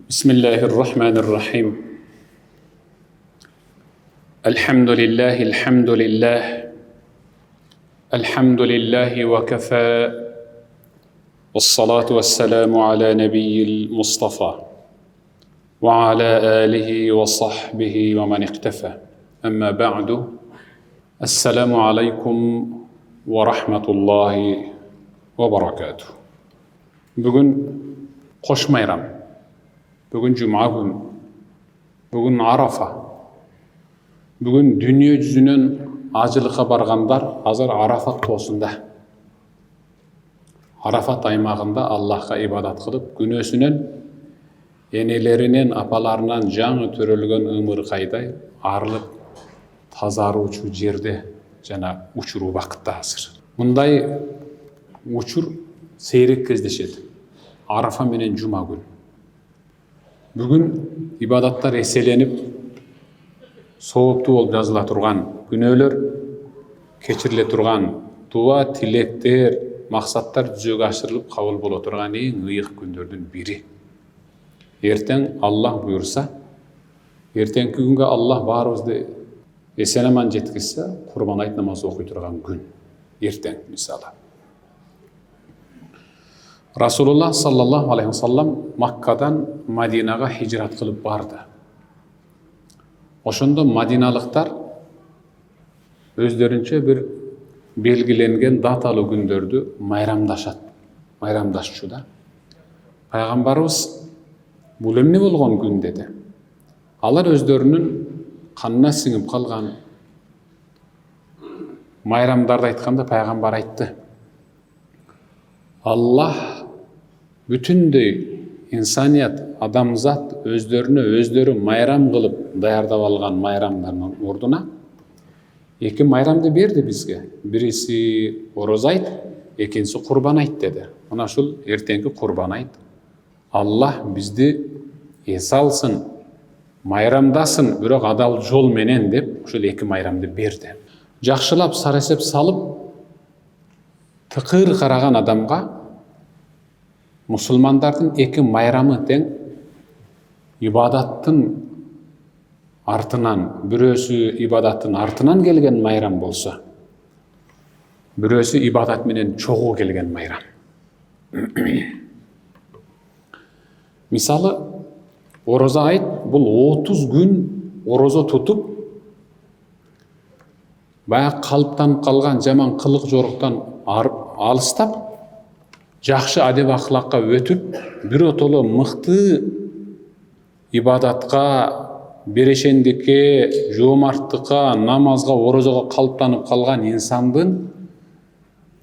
بسم الله الرحمن الرحيم الحمد لله الحمد لله وكفى والصلاة والسلام على نبي المصطفى وعلى آله وصحبه ومن اقتفى أما بعد السلام عليكم ورحمة الله وبركاته. Bugün Qoş Mayram, bugün Cuma günü, bugün Arafa, bugün dünya yüzünün acılığa barganlar hazır Arafat tosunda. Arafat aymağında Allah'a ibadat kılıp, günösünün enelerinin, apalarından canı törülgen ımır kayday arılıp tazarı uçu jerde jana uçuru vakıtta hazır. Bunday uçur seyrek kezdeşedi. Arafa menen Cuma günü. Bugün ibadatlar eselenip, soğuptu ol жазыла turgan günöler, keçirile turgan dua, tilekler, maksatlar жүзөгө aşırılıp kabul bola turgan en ıyık gündördün biri. Erten Allah buyursa, ertenki günge Allah barыбызды esen-aman жеткизсе, Kurban ayt namazı okuy turgan gün. Erten misалы. Rasulullah sallallahu aleyhi ve sellem Makka'dan Madinaga hicrat kılıp bardı. Oşondo Madinalıktar özlerinçe bir belgilengen datalı gündördü mayramdaşçuda. Peygamberimiz bul emne bolgon gün dedi. Alar özlerinin kanına singip kalgan mayramdarda aytkanda Peygamber aytты. Allah bütündey insaniyat, adamzat özleri mayram kılıp dayardap algan mayramlarının orduna iki mayramды berdi bizge. Birisi oroz ayt, ekinsi Kurban ayt dedi. Ona şul ertenki Kurban ayt. Allah bizdi ese alsın, mayramdasın, bирок adal jol menen dep şul iki mayramды berdi. Жақшылап сарасеп салып, тықыр қараған адамға мұсылмандардың екі майрамы тең ибадаттың артынан, бірөөсү ибадаттың артынан келген майрам болса, бірөөсү ибадат менен чогуу келген майрам. Мисалы, ороза айт, бұл 30 күн ороза тутуп, баягы калыптанып калган жаман кылык жоруктан алыстап, жакшы адеп акылакка өтүп, биротоло мыкты ибадатка, берешендикке, жоомарттыкка, намазга, орозого калыптанып калган инсандын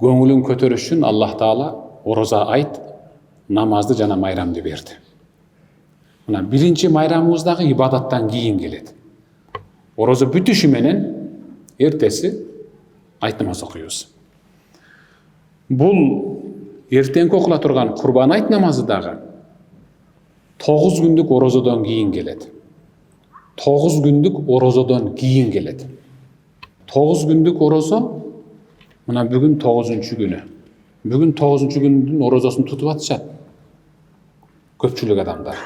көңүлүн көтөрүш үчүн Аллах Таала ороза айт, намазды жана майрамды берди. Мына биринчи майрамыбыздагы ибадаттан кийин келет. Ороза бүтүшү менен эртеси айт намаз окуйбуз. Бул эртеңки окула турган Курбан айт намазы дагы 9 күндүк орозодон кийин келет. 9 күндүк орозодон кийин келет. 9 күндүк орозо мына бүгүн 9-чу күнү. Бүгүн 9-чу күндүн орозосун тутуп атышат. Көпчүлүк адамдар.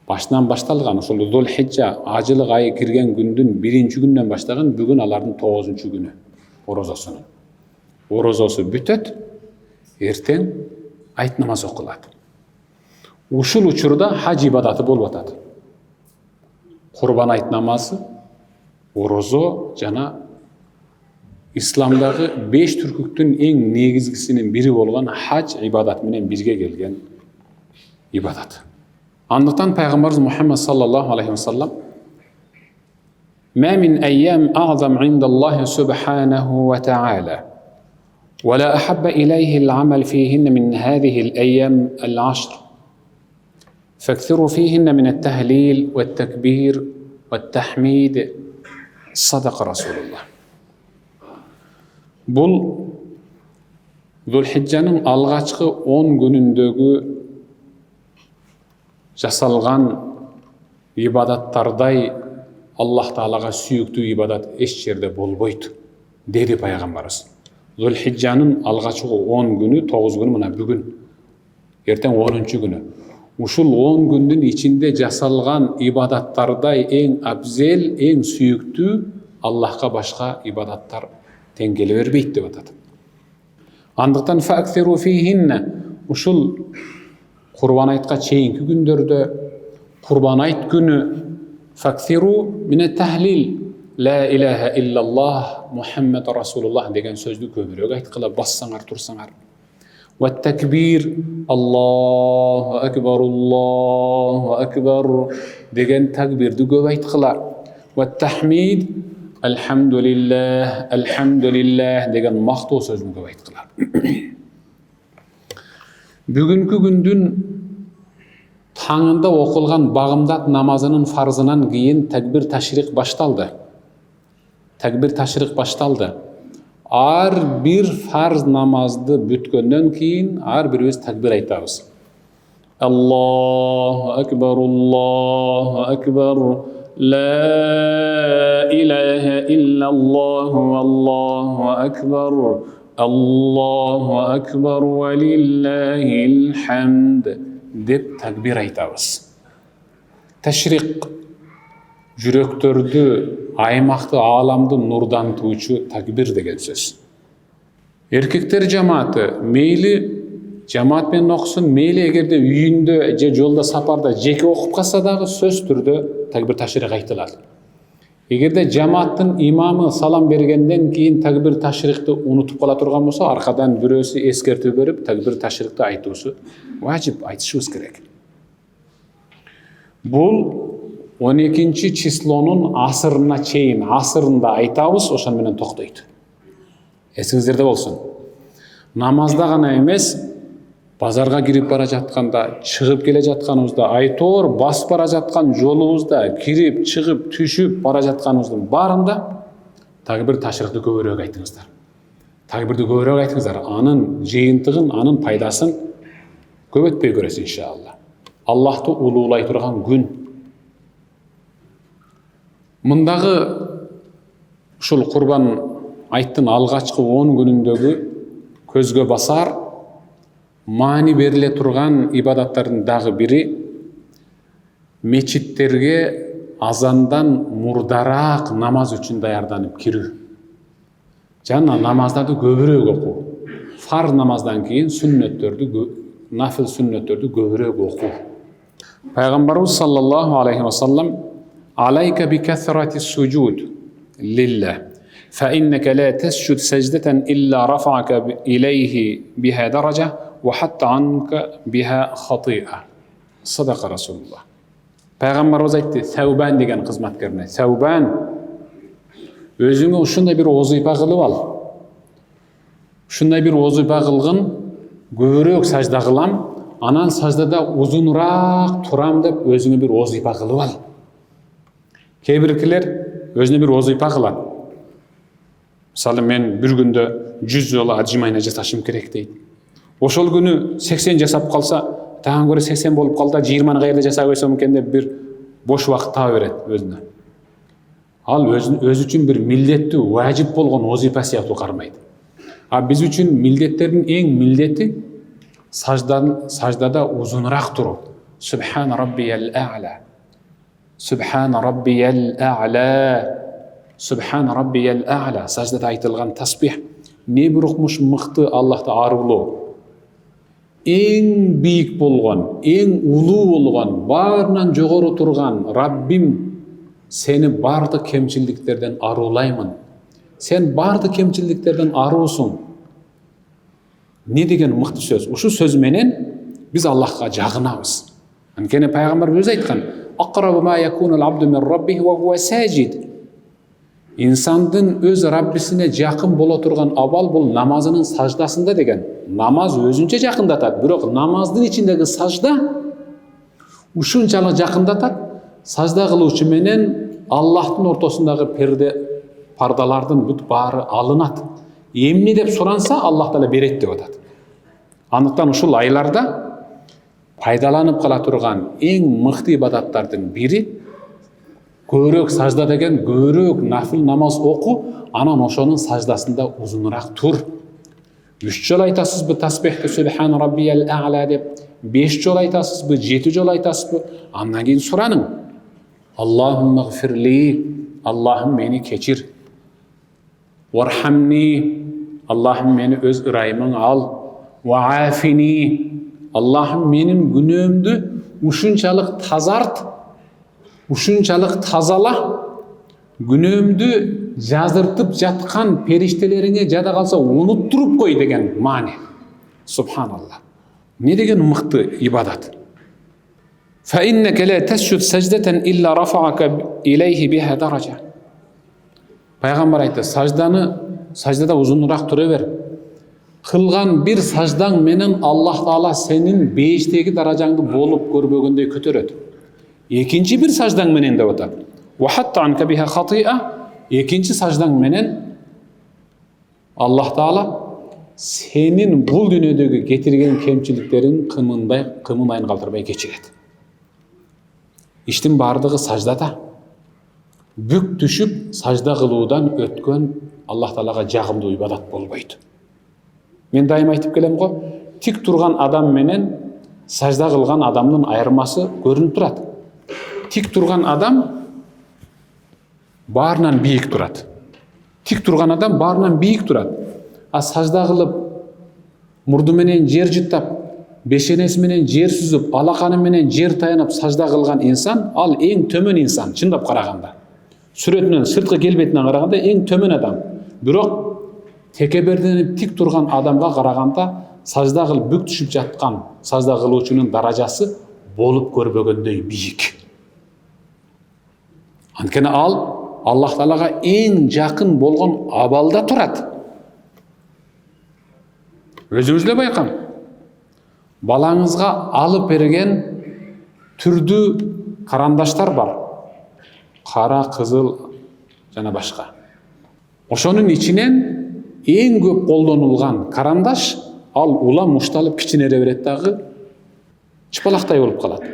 Башынан башталган ошол Зулхижжа ажылык айы кирген күндүн 1-чи күнүнөн баштаган бүгүн алардын 9-чу күнү орозосунун. Орозосу бүтөт, эртең айт намаз окулат. Ушул учурда хаж ибадаты болуп атат. Курбан айт намазы, орозо жана исламдагы 5 түркүктүн эң негизгисинин бири болгон хаж ибадат менен бирге келген ибадат. Андыктан Пайгамбарыбыз Мухаммад саллаллаху алейхи ва саллям «Ма мин айям аъзам индаллахи субханаху ва та'ала ولا أحب إليه العمل فيهن من هذه الأيام العشر فاكثروا فيهن من التهليل والتكبير والتحميد صدق رسول الله». Бұл Зулхижжанын алгачкы 10 күнүндөгү жасалган ибадаттардай Аллах Таалага сүйүктүү ибадат эч жерде болбойт, деди Пайгамбарыбыз. Зулхижжанын алгачкы 10 күнү, 9 күнү мына бүгүн, эртең 10-чу күнү. ушул 10 күндүн ичинде жасалган ибадаттардай эң абзел, эң сүйүктүү Аллахка башка ибадаттар тең келе бербейт деп атат. Андыктан фа'ктиру фихинна, ушул Курбан айтка чейинки күндөрдө Курбан айт күнү фа'ктиру мин ат-тахлил ла илаха иллаллах Мухаммад Расулуллах деген сөздү көбүрөөк айткыла, бассаңар турсаңар. Ват-такбир Аллаху акбар деген такбирди көп айткыла. Ват-тахмид Alhamdulillah деген мактоо сөзүн көп айткыла. Бүгүнкү күндүн таңында окулган багымдат намазынын фарзынан кийин такбир ташрик башталды. Ар бир фарз намазды бүткөндөн кийин ар бирибиз такбир айтабыз. Аллаху акбар, ла илаха иллаллаху Аллаху акбар ва лиллахил хамд деп такбир айтабыз. Ташрик жүрөктөрдү, аймакты, ааламды нурдантуучу такбир деген сөз. Эркектер жамааты мейли жамаат менен окусун, мейли эгерде үйүндө же жолдо сапарда жеке окуп калса дагы сөз түрдө такбир ташрик айтылат. Эгерде жамааттын имамы салам бергенден кийин такбир ташрикти унутуп кала турган болсо, аркадан бирөөсү эскертүү берип такбир ташрикти айтуусу важип, айтышыбыз керек. Бул 12 числонун асырына чейин, асырында айтабыз, ошон менен токтойт. Эсиңиздерде болсун. Намазда гана эмес, базарга кирип бара жатканда, чыгып келе жатканыбызда, айтор басып бара жаткан жолубузда, кирип, чыгып, түшүп бара жатканыбыздын баарында такбир ташрикти көбүрөөк айтыңыздар. Такбирди көбүрөөк айтыңыздар. Анын жыйынтыгын, анын пайдасын көп өтпөй көрөсүз иншалла. Аллахты улуулай турган күн. Мындагы ушул Курбан айттын алгачкы 10 күнүндөгү көзгө басар маани бериле турган ибадаттардын дагы бири мечиттерге азандан мурдараак намаз үчүн даярданып кирүү. Жана намаздарды көбүрөөк окуу. Фарз намаздан кийин сүннөттөрдү, нафил сүннөттөрдү көбүрөөк окуу. Пайгамбарыбыз саллаллаху алейхи ва саллам عليك بكثرة السجود لله فإنك لا تسجد سجدة إلا رفعك إليه بها درجة وحتى عنك بها خطيئة. صدق رسول الله. Пайгамбарыбыз айтты, Сәубан деген кызматкеріне. Сәубан, өзүңө ушундай бир озыйпа кылып ал. Ушундай бир озыйпа кылгын, көбүрөөк сажда кылам, анан саждада узунураак турам деп өзүңө бир озыйпа кылып ал. Кейбіркілер өзіне бір озыйпа кылат. Мысалы, мен бір күндө 100 жолу отжимайна жасашым керек дейт. Ошол күнү 80 жасап калса, тагын көрө 80 болуп калды, 20-ны кайерде жасап койсом экен деп бир бош убакыт таба берет өзүнө. Ал өзү үчүн бир милдеттүү, важип болгон озыйпа сыяктуу кармайт. А биз үчүн милдеттердин эң милдети саждада узунураак туруу. Субхан раббиял а'ла. Subhan rabbiyal a'la. Саждада айтылган тасбих не бир укмуш мыкты Аллахты арулоо. Эң бийик болгон, эң улуу болгон, баарынан жогору турган Раббим, сени бардык кемчилдиктерден арулаймын. Сен бардык кемчилдиктерден аруусуң. Не деген мыкты сөз. Ушу сөз менен биз Аллахка жагынабыз. Анткени пайгамбар өзү айткан: Aqrabu ma yakunu al-abdu min rabbih wa huwa sajid. İnsandın öz Rabbisine жақын бола турган абал бул намазынын саждасында деген. Намаз өзүнчө жакындатат, бирок намаздын ичиндеги сажда ушунчалык жакындатат. Сажда кылуучу менен Аллахтын ортосундагы пардалардын бүт баары алынат. Эмне деп суранса, Аллах Таала берет деп атат. Андыктан ушул айларда пайдаланып кала турган эң мыкты ибадаттардын бири көбүрөөк сажда деген, көбүрөөк нафил намаз оку, анан ошонун саждасында узунураак тур. 3 жол айтасызбы тасбихті Субхан раббиял а'ла деп, 5 жол айтасызбы, 7 жол айтасызбы? Андан кейін сұраның. Аллахумма гфирли, Аллахым мені кечір. Вархамни, Аллахым мені өз ырайымың ал. Ваафини, Аллахым менің күнөөмдү ушунчалык тазарт, ушунчалык тазала, күнөөмдү жазыртып жаткан периштелериңе жада калса унуттуруп кой деген маани. Субханаллах. Не деген мыкты ибадат. فإنك لا تسجد سجدة إلا رفعك إليه بها درجة. Пайғамбар айтты, саждада ұзынырақ тұра бер. Қылған бір саждаң менен Аллах Таала сенің бейіштегі даражаңды болып көрбөгөндей көтереді. Екінші бір саждаң менен деп атады. وَحَتَّ عَنْكَ بِهَا خَطِيئَةً. Екінші саждаң менен Аллах Таала сенің бұл дүниедегі кетірген кемчіліктерін қымынайын қалдырмай кечіреді. Иштин бардығы саждада. Бүк түшіп сажда қылудан өткен Аллах Таалаға жағымды ибадат болбайды. Мен дайым айтып келем ғой, тик тұрған адам менен сажда қылған адамның айырмасы көрініп тұрады. Тик тұрған адам барынан биік тұрады. Тик тұрған адам барынан биік тұрады. А сажда қылып, мұрды менен жер жыттап, бешенесі менен жер сүзіп, алақаны менен жер таянып сажда қылған инсан, ал ең төмен инсан, шындап қарағанда. Сүретінен, сыртқы келбетінен қарағанда ең төмен адам. Бирок текеберденіп тик тұрған адамға қарағанда сажда қылып бүк түшіп жатқан сажда қылуучунун даражасы болып көрбөгөндөй биік. Анткени ал Аллах Таалага ең жақын болған абалда тұрады. Өзіңізді байқам. Балаңызға алып берген түрді карандаштар бар. Қара, қызыл, жана башқа. Ошонун ичинен ең көп колдонулган карандаш ал улам ушталып кичинере берет дагы чыпалактай болуп калат.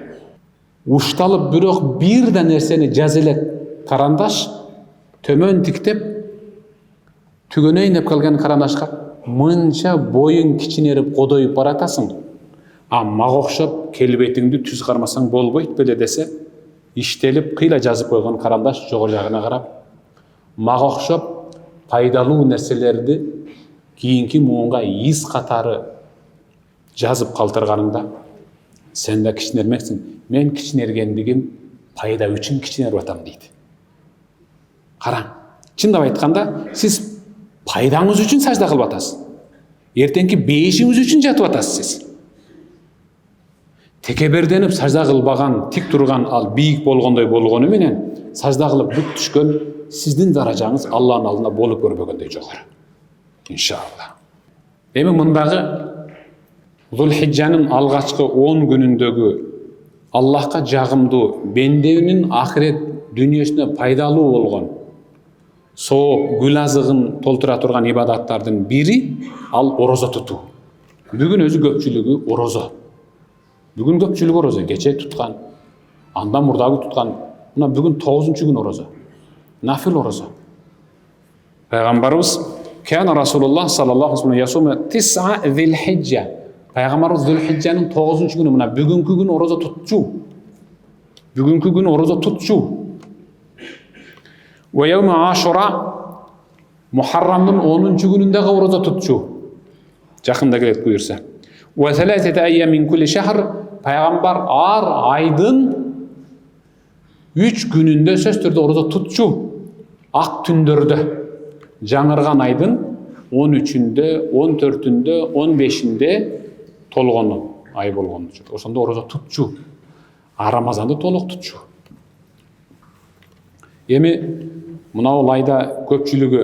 Ушталып бирок бир да нерсени жаза элек карандаш төмөн тиктеп түгөнөйүн деп калган карандашка мынча боюң кичинерип кодоюп баратасың. А мага окшоп келбетиңди түз кармасаң болбойт беле десе, иштелип кыйла жазып койгон карандаш жогору жагына карап, мага окшоп пайдалуу нерселерди кийинки муунга из катары жазып калтырганыңда сен да кичинермексиң. Мен кичинергендигим пайда үчүн кичинерип атам дейт. Караң, чындап айтканда сиз пайдаңыз үчүн сажда кылып атасыз. Эртеңки бейишиңиз үчүн жатып атасыз сиз. Текеберденип сажда кылбаган, тик турган ал бийик болгондой болгону менен сажда кылып бүк түшкөн сиздин даражаңыз Аллахтын алдында болуп көрбөгөндөй жогору. Иншалла. Эми мындагы Зулхиджанын алгачкы 10 күнүндөгү Аллахка жагымдуу, бенденин ахирет дүйнөсүнө пайдалуу болгон соо гүл азыгын толтура турган ибадаттардын бири ал орозо тутуу. Бүгүн өзү көпчүлүгү орозо. Бүгүн көпчүлүгү орозо, кече туткан, андан мурдагы туткан. Мына бүгүн 9-күн орозо. Нафил орозо. Пайгамбарыбыз Кана Расулуллах саллаллаху алейхи ва саллям ясума 9 Зилхиджа. Пайгамбарыбыз Зулхиджанын 9-күнү мына бүгүнкү күн орозо тутчу. Бүгүнкү күн орозо тутчу. Ва яума Ашура Мухаррамдын 10-күнүндөгү орозо тутчу. Жакында келет буйурса. Ва 3 айям мин кулли шахр. Пайгамбар ар айдын 3 күнүндө сөз түрдө орозо тутчу. Ак түндөрдө. Жаңырган айдын 13-үндө, 14-үндө, 15-inde толгону ай болгону. Ошондо орозо тутчу. А Рамазанды толук тутчу. Эми мынау айда көпчүлүгү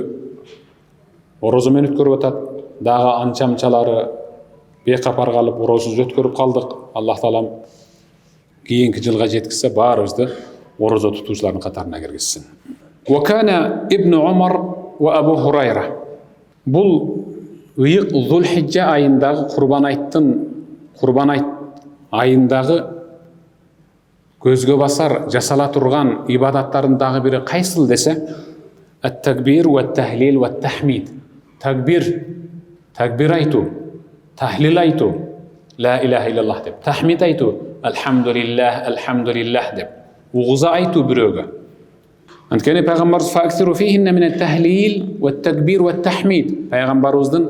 орозо менен өткөрүп атат. Дагы анча-мынчалары бейкапар калып орозсуз өткөрүп калдык. Аллах Таалам кийинки жылга жеткизсе баарыбызды орозо тутуучулардын катарына киргизсин. Wa kana Ibn Umar wa Abu Hurayra. Бул ыйык Зулхиджа айындагы Курбан айт айындагы көзгө басар жасала турган ибадаттардын дагы бири кайсыл десе, ат-такбир ва ат-тахлил ва ат-тахмид. Такбир takbir aytуу, tahlil aytуу, la ilaha illallah deb, tahmid aytуу, alhamdulillah deb, uğuza aytуу biröөгө. Antkeni Peygamberimiz faksiru fihinne mine tahlil ve takbir ve tahmid. Peygamberimizden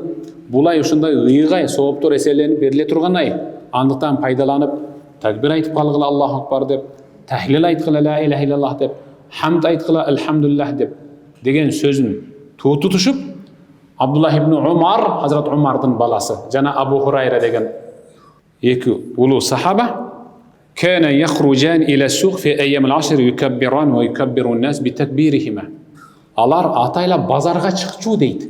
bulay uşunday ıygay, soğuptor eserlerini berile turganay. Andıktan paydalanıp takbir aytıp kalgıla Allahu Akbar dep, tahlil aytkıla la ilahe illallah dep, hamd aytkıla elhamdülillah dep degen sözün tutuşup Abdullah ibn Umar, Hazret Umar'dın balası, jana Abu Hurayra degen eki ulu sahaba كان يخرجان إلى السوق في أيام العشر يكبران ويكبر الناس بتكبيرهما. Alar atayla bazarga çıkçu deydi.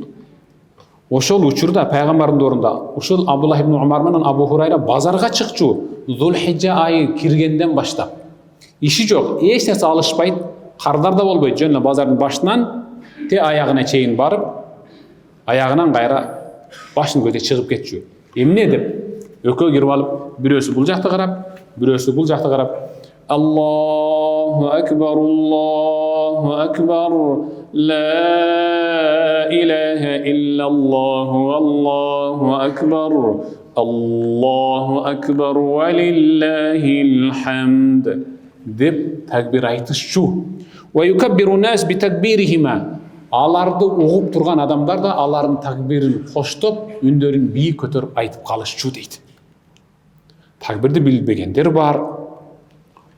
Oşol uçurda Peygamberin doğrunda, oşol Abdullah ibn Umar menен Abu Hurayra bazarga çıkçu. Zulhicce ayı kirgenden başlap. İşi yok, eç nesi alışpaydı, kardar da bolboydu. Jönle bazarın başından te ayağına çeyin barıp, ayağынан gayra başın köte çıkıp ketçu. Emne edip, ökö girip alıp, birösü bul jakta karap, birösü bul jakta karap, Allahu Ekber, la ilahe illallah, Allahu Ekber, Allahu Ekber ve lillahil hamd deb takbir aytışçu. Ve yukabbiru nas bi takbirihima. Alardı uğup turgan adamlar da aların takbirin koştop, ündörün biyi kötörüp aytıp kalışçu deydi. Takbirdi bilbegenler var,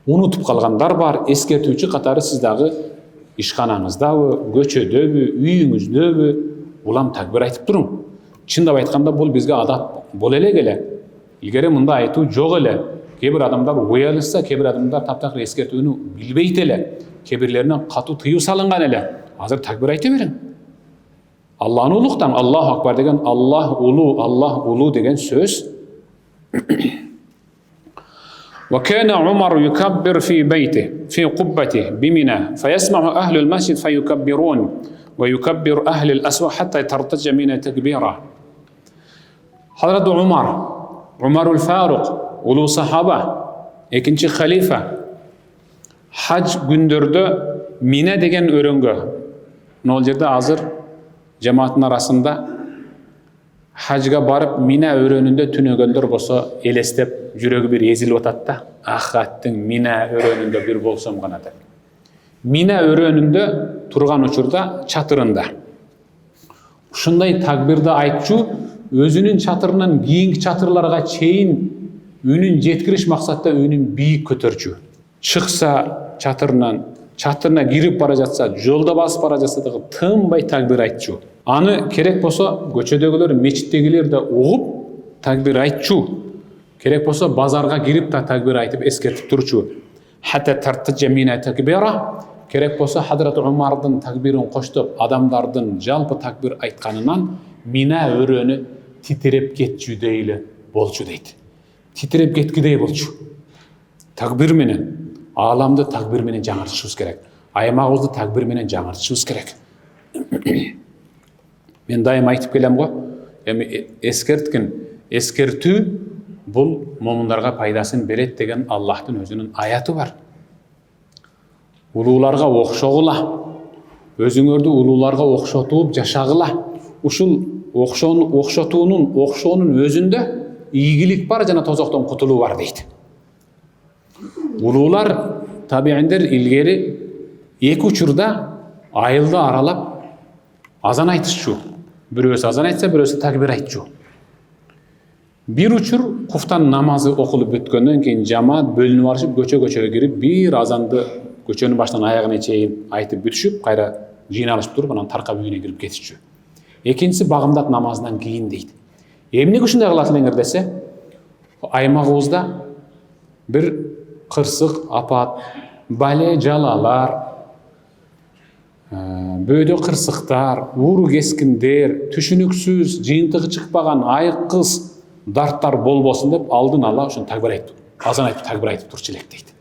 unutup kalganlar var, eskertүүчү katары sizdagi işkananızdabı, göçödöbü, üyüңүздöbü, ulam takbir aytıp durun. Çındap aytkanda bul bizge adat bol ele gele. İlgeri mында aytуу jok ele. Kebir adamlar uyalışsa, kebir adamlar taptak eskertүүnü bilbeyt ele. Kebirlerine katı tıyuu salıngan ele. Hazır takbir ayta berin. Allah'ın uluktan Allahu Akbar degen Allah ulu degen söz. وكان عمر يكبر في بيته في قبته بمنى فيسمع أهل المسجد فيكبرون ويكبر أهل الأسواق حتى ترتج منى تكبيرا. Hazreti Umarul Faruk, ulu sahaba, ikinci halife, hac gündürdü Mine degen örüngö. Nol jerde hazır cemaatin arasında hacga barıp Mine örönünde tünögönдөр bolsa elestep jürögü bir ezilip atat da ahаттың Mine örönünde bir bolsam gana dep. Mine örönünde turgan uçurda çatırında. Ушундай takbirde aytчу özünün çatırынан kийинки çatırlarga çeyin үнün жеткириш максатта үнün бийик көтөрчү. Çıksa çatırına girip bara жатса, жолда басып bara жатса дагы тынбай takbir aytчу. Аны керек болсо көчөдөгүлөр, мечиттегилер да угуп takbir aytчу. Керек болсо базарга кирип да takbir айтып эскертип турчу. Hatta tartija mina takbira. Керек болсо Hazreti Umar'dın takbirin koştup adamlardın жалпы takbir aytkanынан Mina örönü titirep ketçü deyli bolçu deydi. Titirep ketkidey bolçu. Takbir menen alamdı takbir menen жаңыртышыбыз керек. Аймагыбызды takbir menen жаңыртышыбыз керек. Men daim aytıp kelem go. Эми эскертүү бул момундарга пайдасын берет деген Аллахтын өзүнүн аяты бар. Улууларга окшогула. Өзүңөрдү улууларга окшотуп жашагыла. Ушул окшоонун өзүндө ийгилик бар жана тозоктон кутулуу бар дейт. Улуулар табииндер илгери эки учурда айылды аралап азан айтышчу. Бирөөсү азан айтса, бирөөсү такбир айтчу. Bir учур куфтан намазы окулуп бүткөндөн кийин жамаат бөлүнүп алышып көчө кирип бир азанды көчөнүн башынан аягына чейин айтып бүтүшүп, кайра жыйналышып туруп анан таркап үйүнө кирип кетишчү. Экинчиси багымдат намазынан кийин дейт. Эмнеге ушундай кылат элеңер десе, аймагыбызда бир кырсык, апат, бале жалалар, бөөдө кырсыктар, ууру кескиндер, түшүнүксүз, жыйынтыгы чыкпаган айык кыз дарттар болбосун деп алдын ала ошон такбир айтып, азан айтып такбир айтып турчу элек дейт.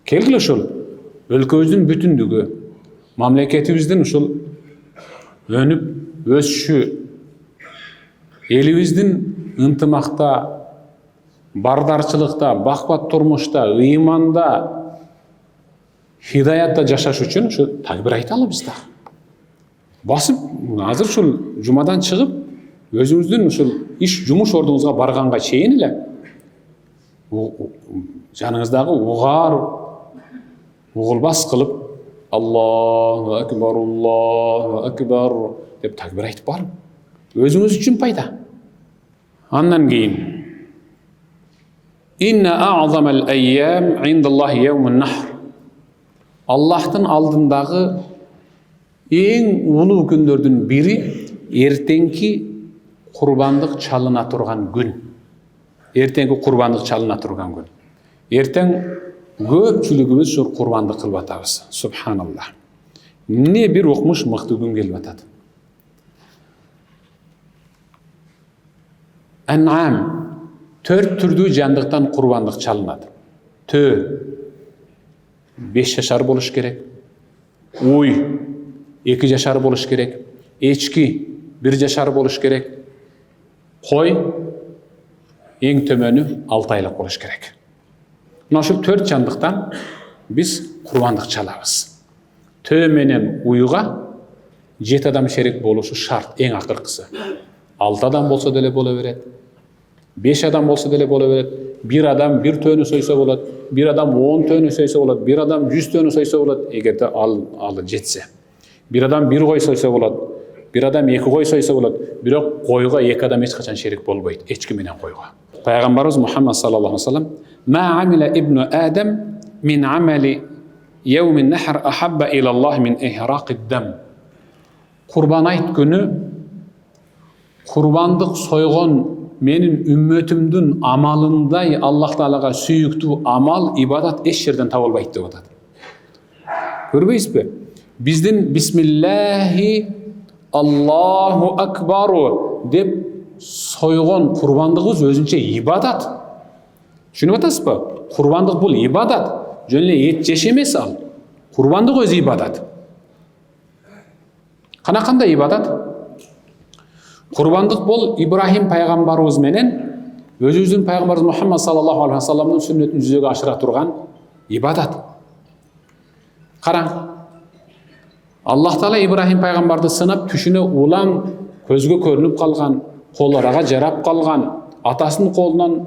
Келгиле ошол өлкөбүздүн бүтүндүгү, мамлекетибиздин ушул өнүп өсүшү, элибиздин ынтымакта, бардарчылыкта, бакбат турмушта, ыйманда, хидаятта жашаш үчүн ушу такбир айталы биз да. Басып, азыр ушул жумадан чыгып, өзүңүздүн ушул иш жумуш ордуңузга барганга чейин эле жаныңыздагы угаар угулбас кылып Аллаху акбар деп такбир айтып барың. Өзүңүз үчүн пайда. Андан кийин Инна а'замал айям индаллахи яумун нахр. Аллахтын алдындагы эң улуу күндөрдүн бири эртеңки курбандык чалына турган күн. Эртеңки курбандык чалына турган күн. Эртең көпчүлүгүбүз ушу курбандык кылып атабыз. Субханаллах. Эмне бир окмуш мыкты күн келип атат. Ан'ам 4 түрдүү жандыктан курбандык чалынат. Төө 5 жашар болуш керек. Уй 2 жашар болуш керек. Эчки 1 жашар болуш керек. Кой эң төмөнү 6 айлык болуш керек. Мына ушул 4 жандыктан биз курбандык чалабыз. Төө менен уйга 7 адам шерек болушу шарт, эң акыркысы. 6 адам болсо деле боло берет. 5 адам болсо деле боло берет. 1 адам 1 төнү сойсо болот. 1 адам 10 төнү сойсо болот. 1 адам 100 төнү сойсо болот. Эгерде ал жетсе. 1 адам 1 кой сойсо болот. 1 адам 2 кой сойсо болот. Бирок койго 2 адам эч качан шерик болбойт. Эчки менен койго. Пайгамбарыбыз Мухаммад саллаллаху алейхи ва саллям ма амила ибну адам мин амали яумин нахр ахабба ила Аллах мин ихрaqid дам. Курбан айт күнү курбандык сойгон менин үммөтүмдүн амалындай Аллах Таалага сүйүктүү амал, ибадат эч жерден табылбайт деп атат. Көрбөйсүзбү? Биздин бисмиллахи Аллаху акбару деп сойгон курбандыгыбыз өзүнчө ибадат. Түшүнүп атасызбы? Курбандык бул ибадат. Жөн эле эт жеш эмес ал. Курбандык өзү ибадат. Канакандай ибадат? Курбандык бул Ибрахим пайгамбарыбыз менен өзүбүздүн пайгамбарыбыз Мухаммад саллаллаху алейхи ва салламдын сүннөтүн жүзөгө ашыра турган ибадат. Караң. Аллах Таала Ибрахим пайгамбарды сынап түшүнө улам көзгө көрүнүп калган, колорага жарап калган, атасынын колунан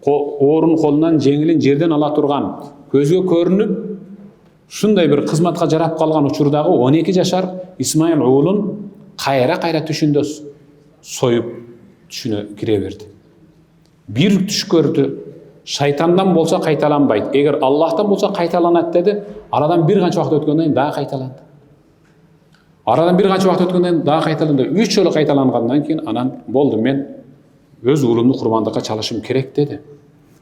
оорун колунан жеңилин жерден ала турган, көзгө көрүнүп шундай бир кызматка жарап калган учурдагы 12 жашар Исмаил уулун кайра түшүндө союп түшүнө кире берди. Бир түш көрдү. Шайтандан болсо кайталанбайт. Эгер Аллахтан болсо кайталанат деди. Арадан бир канча убакыт өткөндөн кийин дагы кайталанды. Арадан бир канча убакыт өткөндөн кийин дагы кайталанды. 3 жолу кайталангандан кийин анан болду, мен өз уулумду курбандыкка чалышым керек деди.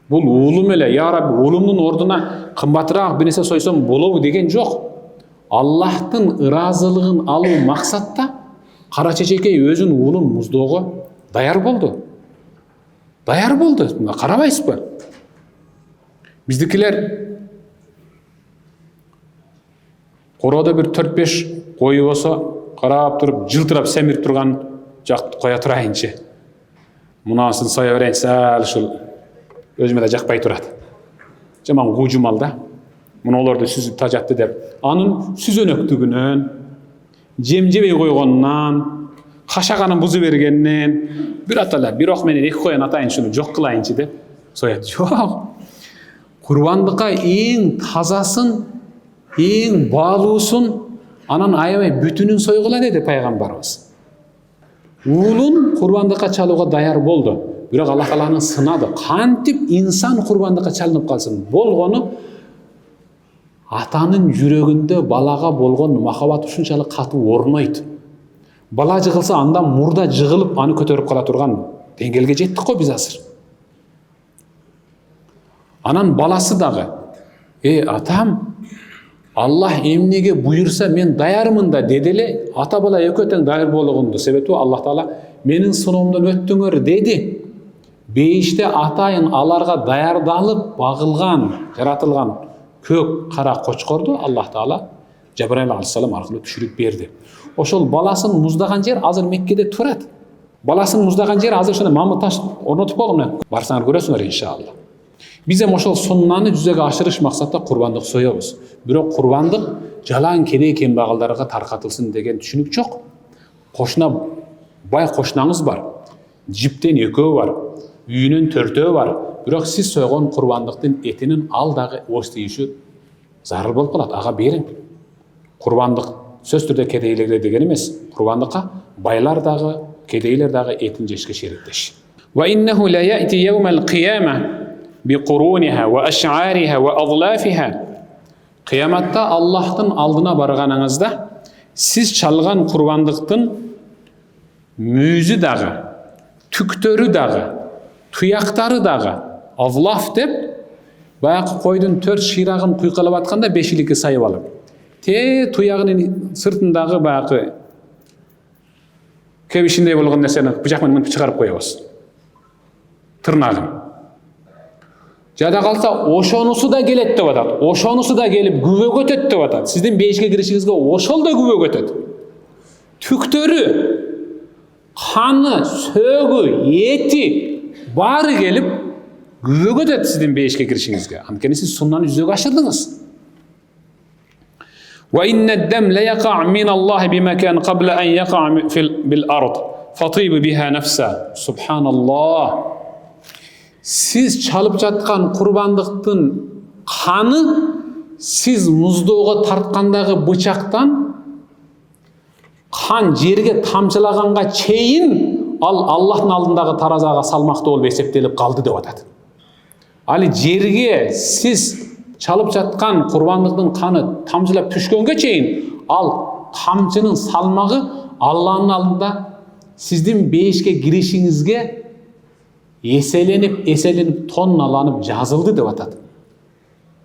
Бул уулум эле, я Рабби, уулумдун ордуна кымбатыраак бир нерсе сойсом болобу деген жок. Аллахтын ыраазылыгын алуу максатта кара чечекей өзүнүн уулун муздоого даяр болду. Даяр болду. Карабайсызбы? Биздикилер короодо бир 4-5 кою болсо карап туруп, жылтырап семирип турган жакты кое турайынчы. Мунасын соя берейинчи, сал ушул өзүмө да жакпай турат. Жаман куужумал да. Мунуларды сүзүп тажатты деп. Анын сүзөнөктүгүнөн, жем жебей койгонунан, кашаганын бузу бергенинен, бир атала, бир ок менен 2 коен атайын шуну жок кылайынчы деп соят. Жок. Курбандыкка эң тазасын, эң баалуусун, анан аябай бүтүнүн сойгула деди пайгамбарыбыз. Уулун курбандыкка чалууга даяр болду. Бирок Аллах Тааланы сынады. Кантип инсан курбандыкка чалынып калсын? Болгону атанын жүрөгүндө балага болгон махабат ушунчалык катуу орнойт. Бала жыгылса андан мурда жыгылып аны көтөрүп кала турган деңгээлге жеттик го биз азыр. Анан баласы дагы, атам, Аллах эмнеге буйрса мен даярмын да деди эле, ата бала экөө тең даяр болгонду себеби Аллах Таала менин сыноомдон өттүңөр деди. Бейиште атайын аларга даярдалып багылган, жаратылган көк кара кочкорду Аллах Таала Жабраил алейхиссалам аркылуу түшүрүп берди. Ошол баласын муздаган жер азыр Меккеде турат. Баласын муздаган жер азыр ошондой мамыт таш орнотуп койгон. Барсаңар көрөсүңөр иншалла. Биз эми ошол суннаны жүзөгө ашырыш максатта курбандык соебуз. Бирок курбандык жалаң кедей кембагалдарга таркатылсын деген түшүнүк жок. Кошуна бай кошунаңыз бар. жіптен 2 бар, үйінен 4 бар. Бирок сіз сойгон курбандыктын этинин ал дагы остейиши зарыл болуп калат. Ага бериң. Курбандык сөз түрдө кедейлерге деген эмес. Курбандыкка байлар дагы, кедейлер дагы этин жешке шериктеш. Ва иннаху ла яти яумал кияма би курунха ва аш'ариха ва адлафиха. Кыяматта Аллахтын алдына барганыңызда сіз чалган курбандыктын мүйүзү дагы, түктөрү дагы, туяктары дагы, авлаф деп, баягы койдун 4 шыйрагын куйкалап атканда 5-иликке сайып алып, туягынын сыртындагы баягы кебишиндей болгон нерсени бычак менен чыгарып коебуз. Тырнагын. Жада калса ошонусу да келет деп атат. Ошонусу да келип күбөгө өтөт деп атат. Сиздин бейишке киришиңизге ошол да күбөгө өтөт. Түктөрү, каны, сөгү, эти баары келип күбөгө өтөт сиздин бейишке киришиңизге. Анткени сиз суннаны жүзөгө ашырдыңыз. Wa inna ad-dam la yaqa' min Allah bima kan qabla an yaqa' bil ard fatib biha nafsa. Subhanallah. Siz çalıp жатқан курбандыктын каны сиз муздоого тарткандагы бычактан кан жерге тамчылаганга чейин ал Аллахтын алдындагы таразага салмактуу болуп эсептелип калды деп атат. Али жерге сиз çalıp жатқан курбандыктын каны тамчылап түшкөнгө чейин ал тамчынын салмагы Аллахтын алдында сиздин бейишке киришиңизге eselenip tonnalanıp жазылды деп атат.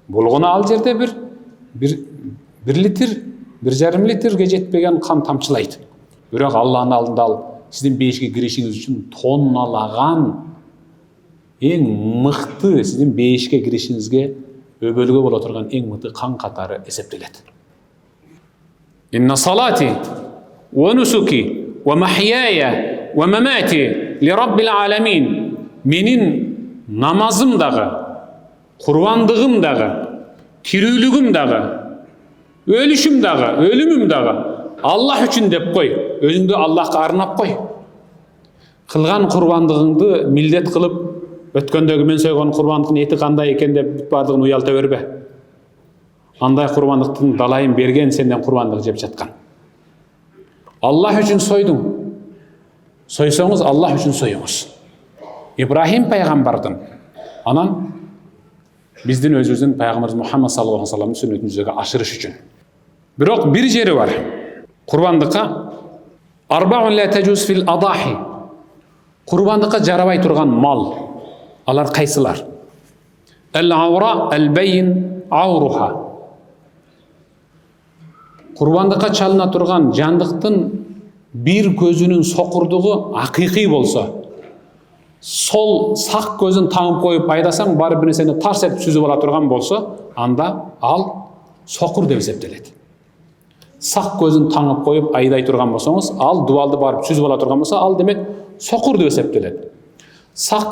Болгону ал жерде bir litr, 1,5 litrге жетпеген кан тамчылайт. Бирок Аллахтын алдында ал сиздин бейишке киришиңиз үчүн тонналаган эң мыкты сиздин бейишке киришиңизге өбөлгө боло турган эң мыкты кан катары эсептелет. Инна салати ва нусуки ва махияя ва мамати ли раббил аламин. Менин намазым дагы, курбандыгым дагы, тирүүлүгүм дагы, өлүшүм дагы, өлүмүм дагы Аллах үчүн деп кой. Өзүңдү Аллахка арнап кой. Кылган курбандыгыңды милдет кылып, өткөндөгү мен сойгон курбандыктын эти кандай экен деп бүт бардыгын уялта бербе. Андай курбандыктын далайын берген сенден курбандык жеп жаткан. Аллах үчүн сойдуң. Сойсоңуз Аллах үчүн союңуз. İbrahim peygamberдің, анан биздин өзүбүздүн пайгамбарыбыз Мухаммад саллаллаху алейхи ва салламдын сүннөтүн жүзөгө ашырыш үчүн. Бирок бир жери бар. Курбандыкка арбаун ла тажуз фил адахи. Курбандыкка жарабай турган мал. Алар кайсылар? Ал-аура ал-бейн ауруха. Курбандыкка чалына турган жандыктын бир көзүнүн сокурдугу акыйкый болсо, сол сак көзүн таңып коюп айдасаң, бары бир нерсени тарс этип сүзүп ала турган болсо, анда ал сокур деп эсептелет. Сак көзүн таңып коюп айдай турган болсоңуз, ал дубалды барып сүзүп ала турган болсо, ал демек сокур деп эсептелет. Сак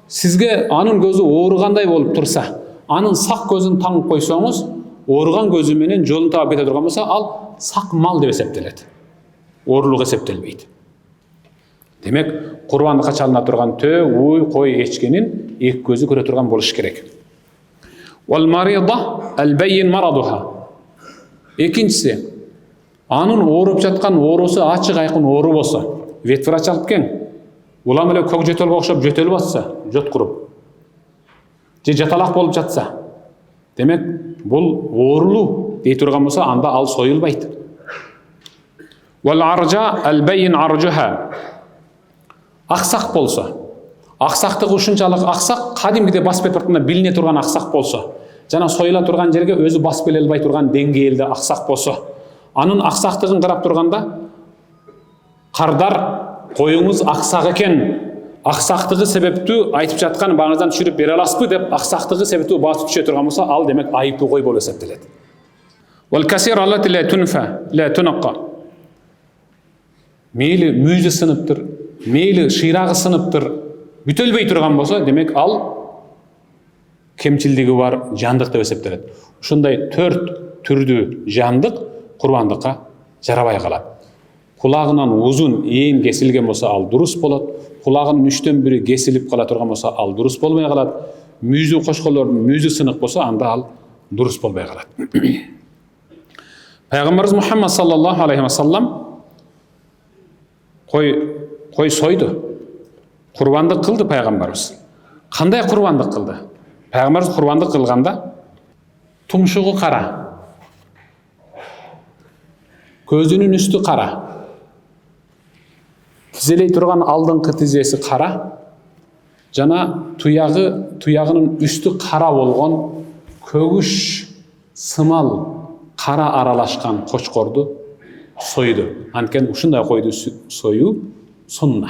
сизге анын көзү ооругандай болуп турса, анын сак көзүн таңып койсоңуз, ооруган көзү менен жолун таап кете турган болсо, ал сак мал деп эсептелет. Оорулук эсептелбейт. Демек, курбандыкка чалына турган төө, уй, кой, эчкенин эки көзү көрө турган болуш керек. Вал марида ал-бейн марадуха. Экинчиси, анын ооруп жаткан оорусу ачык айкын оору болсо, вет врач алып кең. Улам эле көк жөтөлгө окшоп жөтөлүп атса, жоткуруп. Же жаталак болуп жатса, демек, бул оорулуу дей турган болсо, анда ал союлбайт. Вал аржа ал-бейн аржуха. Аксак болсо, аксактыгы ушунчалык аксак, кадимгиде басып кетип атканда билине турган аксак болсо, жана союла турган жерге өзү басып келе албай турган деңгээлде аксак болсо, анын аксактыгын карап турганда, кардар коюңуз аксак экен, аксактыгы себептүү айтып жаткан баңыздан түшүрүп бере аласызбы деп аксактыгы себептүү басып түшө турган болсо, ал демек айыптуу кой болуп эсептелет. Вал касира аллати ла тунфа, ла тунакка. Мейли мүйүзү сыныптыр, мейли шыйрагы сыныптыр, бүтөлбөй турган болсо, демек ал кемчилдиги бар жандык деп эсептелет. Ушундай 4 түрдүү жандык курбандыкка жарабай калат. Kulağынан uzun eğim kesilgen bolsa al durus bolat. Kulağının 3'ten 1 kesilip kala turgan bolsa al durus bolmay kalat. Müzü koşkolordun müzü sınık bolsa anda al durus bolmay kalat. Peygamberimiz Muhammed sallallahu aleyhi ve sellem koy soydu. Kurbanlık kıldı Peygamberimiz. Kanday kurbanlık kıldı? Peygamberimiz kurbanlık kılganda tumşuğu kara. Gözünün üstü kara. Tizeley turgan aldыңкы tizesi kara. Jana tuyagının üstü kara bolgon kөгүш сымал kara aralaşkan koçkordu soydu. Anken ушундай койду soyu sunna.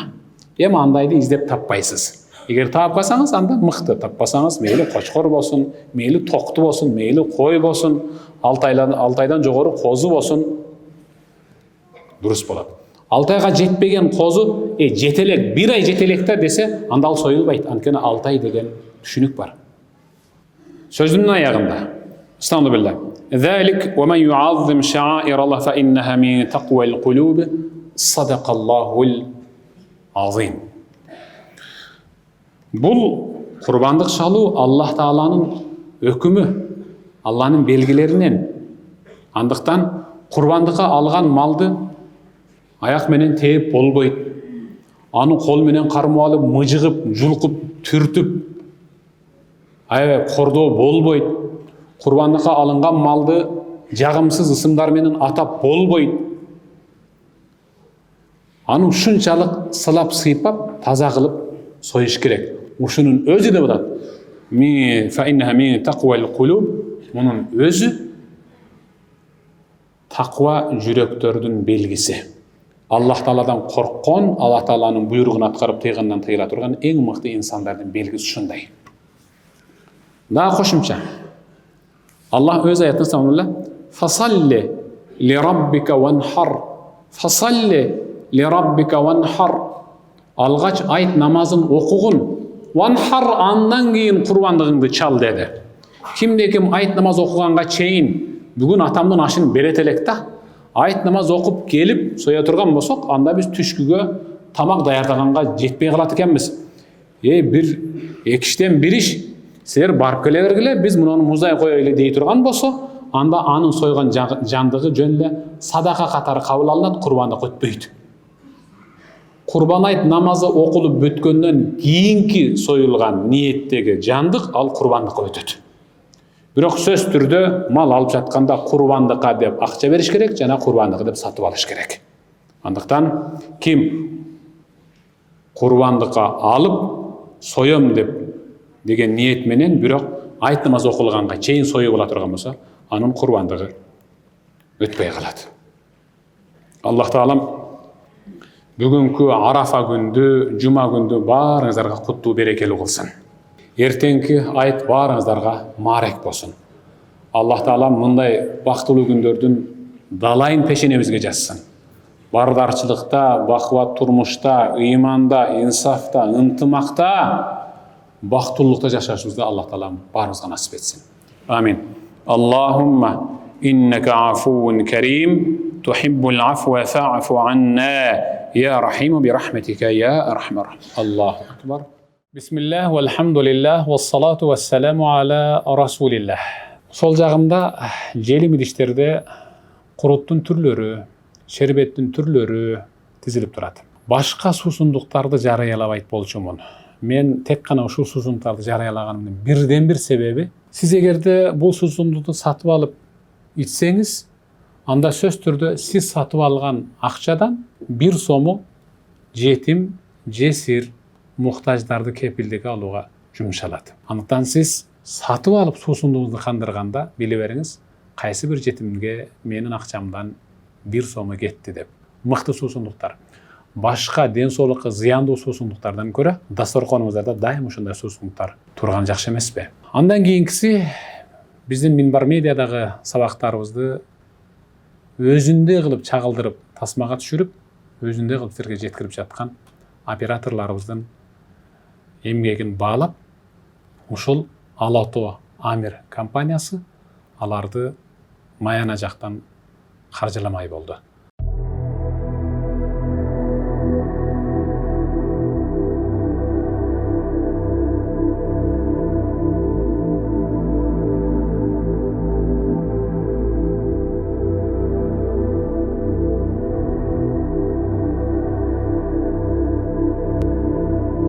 Эми андайды издеп таппайсыз. Эгер таап калсаңыз, анда мыкты. Таппасаңыз, мейли кочкор болсун, мейли токту болсун, мейли кой болсун, 6 айдан жогору козу болсун, дурус болот. 6 айга жетпеген козу, жетелек, 1 ай жетелекте десе, анда ал союлбайт. Анткени 6 ай деген түшүнүк бар. Сөздүн аягында. Estağfirullah. ذلك ومن يعظم شعائر الله فإنها من تقوى القلوب صدق الله العظيم. Бұл құрбандық шалу Аллах Тааланың өкімі, Алланың белгілерінен. Андықтан құрбандыққа алған малды аяқ менен тейіп болбойды. Аны қол менен қармап алып, мыжығып, жұлқып, түртіп, қордоо болбойды. Құрбандыққа алынған малды жағымсыз ысымдар менен атап болбойды. Аны ушунчалык сылап сыйпап, таза кылып союш керек. Ушунун өзү деп атат. فإنها من تقوى القلوب. Мунун өзү таква жүрөктөрдүн белгиси. Аллах Тааладан корккон, Аллах Тааланын буйругун аткарып тыйгандан тыйыла турган эң мыкты инсандардын белгиси ушундай. Дагы кошумча. Аллах өз аятында саналла: "Фасалли ли раббика ванхар." Фасалли ли раббика ванхар. Алгач айт намазын окугун. Ванхар андан кийин курбандыгыңды чал деди. Кимде ким айт намаз окуганга чейин бүгүн атамдын ашын берет элек да. Айт намаз окуп келип соя турган болсок, анда биз түшкүгө тамак даярдаганга жетпей калат экенбиз. Бир экиштен бир иш силер барып келе бергиле, биз муну музай коелу дей турган болсо, анда анын сойгон жандыгы жөн эле садака катары кабыл алынат, курбандык өтпөйт. Курбан айт намазы окулуп бүткөндөн кийинки союлган ниеттеги жандык ал курбандыкка өтөт. Бирок сөз түрдө мал алып жатканда курбандыкка деп акча бериш керек, жана курбандыкка деп сатып алыш керек. Андыктан ким курбандыкка алып соем деген ниет менен бирок айт намаз окулганга чейин союп ала турган болсо, анын курбандыгы өтпөй калат. Аллах Таалам бүгүнкү Арафа күндү, Жума күндү баарыңыздарга куттуу берекелүү кылсын. Эртеңки айт баарыңыздарга маарек болсун. Аллах Таалам мындай бактылуу күндөрдүн далайын пешенебизге жазсын. Бардарчылыкта, бакубат турмушта, ыйманда, инсафта, ынтымакта, бактылуулукта жашашыбызды Аллах Таалам баарыбызга насип этсин. Амин. Аллахумма иннека афуун карим, тухиббул афва фа'фу анна. يا رحيم برحمتك يا أرحم الراحمين. الله أكبر. بسم الله والحمد لله والصلاة والسلام على رسول الله. Сол жагымда желим идиштерде куруттун түрлөрү, шербеттин түрлөрү тизилип турат. Башка суусундуктарды жарыялабайт болчумун. Мен тек гана ушул суусундуктарды жарыялаганымдын бирден бир себеби, сиз эгерде бул суусундукту сатып алып ичсеңиз, анда сөз түрдө сиз сатып алган акчадан бир сому жетим, жесир, муктаждарды кепилдикке алууга жумшалат. Андыктан сиз сатып алып суусундугуңузду кандырганда биле бериңиз, кайсы бир жетимге менин акчамдан бир сому кетти деп. Мыкты суусундуктар. Башка ден соолукка зыяндуу суусундуктардан көрө дасторконубузда дайым ушундай суусундуктар турган жакшы эмеспи? Андан кийинкиси биздин Минбар медиадагы сабактарыбызды өзүндөй кылып чагылдырып, тасмага түшүрүп, өзүндөй кылып силерге жеткирип жаткан операторлорубуздун эмгегин баалап, ушул Алато Амир компаниясы аларды Маяна жактан каржыламай болду.